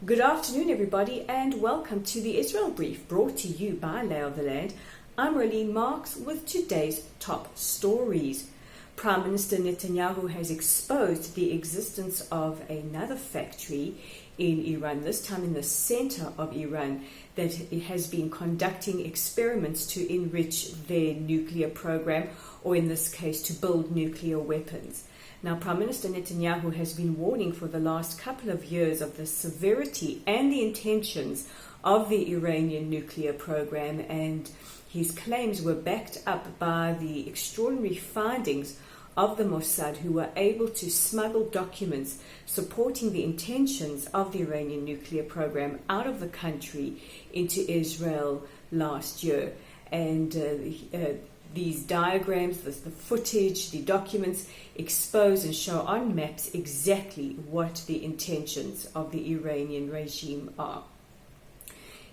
Good afternoon, everybody, and welcome to the Israel Brief, brought to you by Lay of the Land. I'm Rolene Marks with today's top stories. Prime Minister Netanyahu has exposed the existence of another factory in Iran, this time in the center of Iran, that has been conducting experiments to enrich their nuclear program, or in this case, to build nuclear weapons. Now, Prime Minister Netanyahu has been warning for the last couple of years of the severity and the intentions of the Iranian nuclear program, and his claims were backed up by the extraordinary findings of the Mossad, who were able to smuggle documents supporting the intentions of the Iranian nuclear program out of the country into Israel last year. And these diagrams, the footage, the documents expose and show on maps exactly what the intentions of the Iranian regime are.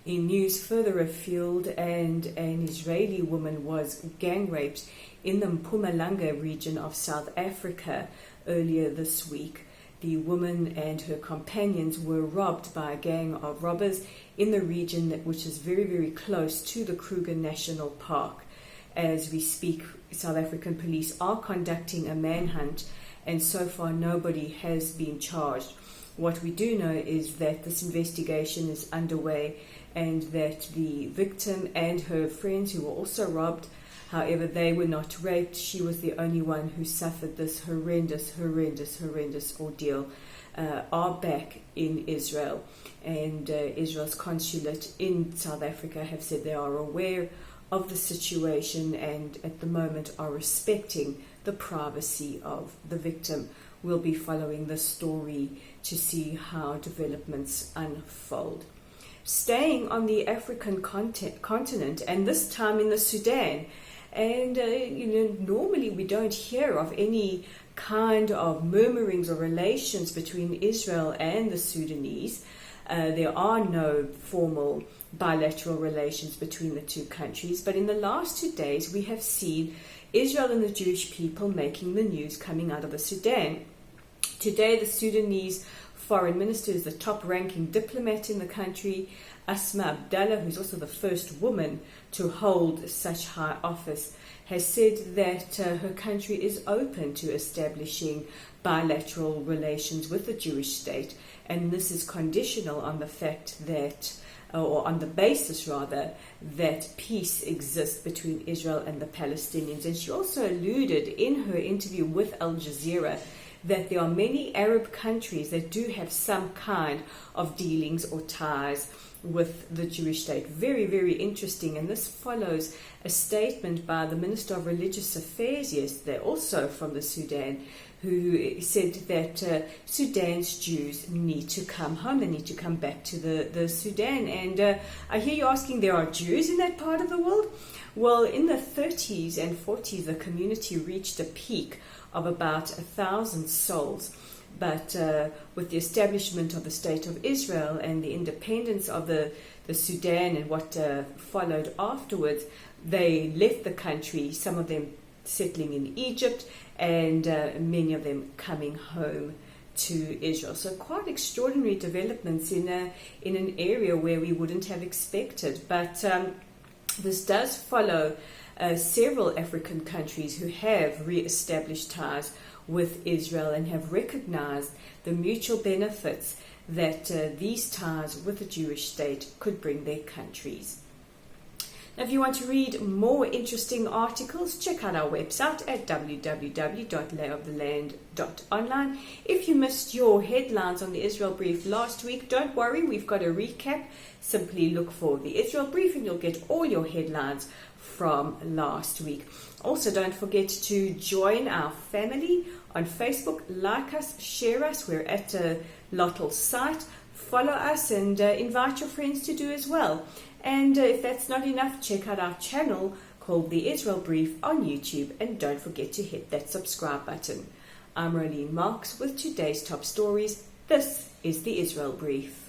In news further afield, and an Israeli woman was gang raped in the Mpumalanga region of South Africa earlier this week. The woman and her companions were robbed by a gang of robbers in the region which is very, very close to the Kruger National Park. As we speak, South African police are conducting a manhunt, and so far nobody has been charged. What we do know is that this investigation is underway, and that the victim and her friends, who were also robbed, however, they were not raped. She was the only one who suffered this horrendous ordeal, are back in Israel. And Israel's consulate in South Africa have said they are aware of the situation and at the moment are respecting the privacy of the victim. We'll be following this story to see how developments unfold. Staying on the African continent, and this time in the Sudan, and normally we don't hear of any kind of murmurings or relations between Israel and the Sudanese. There are no formal bilateral relations between the two countries, but in the last 2 days we have seen Israel and the Jewish people making the news coming out of the Sudan. Today, the Sudanese foreign minister is the top-ranking diplomat in the country, Asma Abdallah, who's also the first woman to hold such high office, has said that her country is open to establishing bilateral relations with the Jewish state, and this is conditional on the fact that, or on the basis rather, that peace exists between Israel and the Palestinians. And she also alluded in her interview with Al Jazeera that there are many Arab countries that do have some kind of dealings or ties with the Jewish state. Very, very interesting. And this follows a statement by the Minister of Religious Affairs yesterday, also from the Sudan, who said that Sudan's Jews need to come home. They need to come back to the Sudan. And I hear you asking, there are Jews in that part of the world? Well, in the 30s and 40s, the community reached a peak of about 1,000 souls. But with the establishment of the State of Israel and the independence of the Sudan and what followed afterwards, they left the country, some of them settling in Egypt, and many of them coming home to Israel. So quite extraordinary developments in an area where we wouldn't have expected. But this does follow several African countries who have re-established ties with Israel and have recognized the mutual benefits that these ties with the Jewish state could bring their countries. Now, if you want to read more interesting articles, check out our website at www.layoftheland.online. If you missed your headlines on the Israel Brief last week, don't worry, we've got a recap. Simply look for the Israel Brief and you'll get all your headlines from last week. Also, don't forget to join our family on Facebook. Like us, share us. We're at Lottel's site. Follow us and invite your friends to do as well. And if that's not enough, check out our channel called The Israel Brief on YouTube, and don't forget to hit that subscribe button. I'm Rolene Marks with today's top stories. This is The Israel Brief.